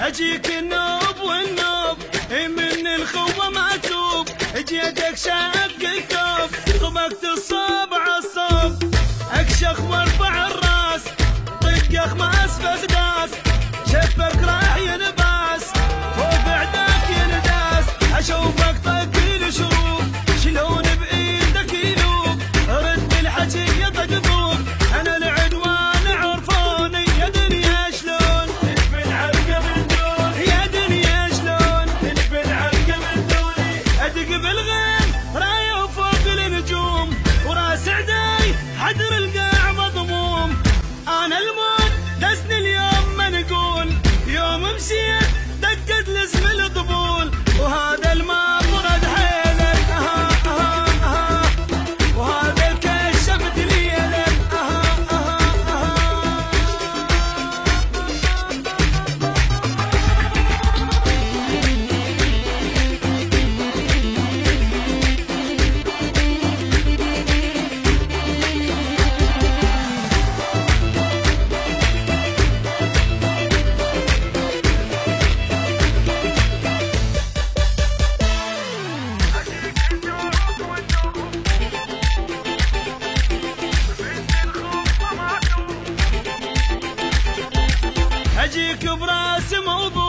اجيك النوب والنوب من الخوة ما توب، جيتك شق الثوب طبقت الصوب عالصوب، اكشخ وارفع الراس طق اخماس فقداس، شفك راح ينباس فوق عداك ينداس، اشوفك طق شروب شلون بايدك يلوب، رد الحكي يطقطوب انا العنوان عرفوني، يا دنيا شلون تنفل علقه من دوني، يا دنيا شلون تنفل علقه من دوني، ادق بالغيم رايه فوق النجوم وراس عداي حدر القاع مضموم، انا الموت دزني اليوم منقول، يوم مشيت دقت لاسم الطبول، وهذا الماء برد حيلك وهذا كشفت ليلك اجيك براس موضوع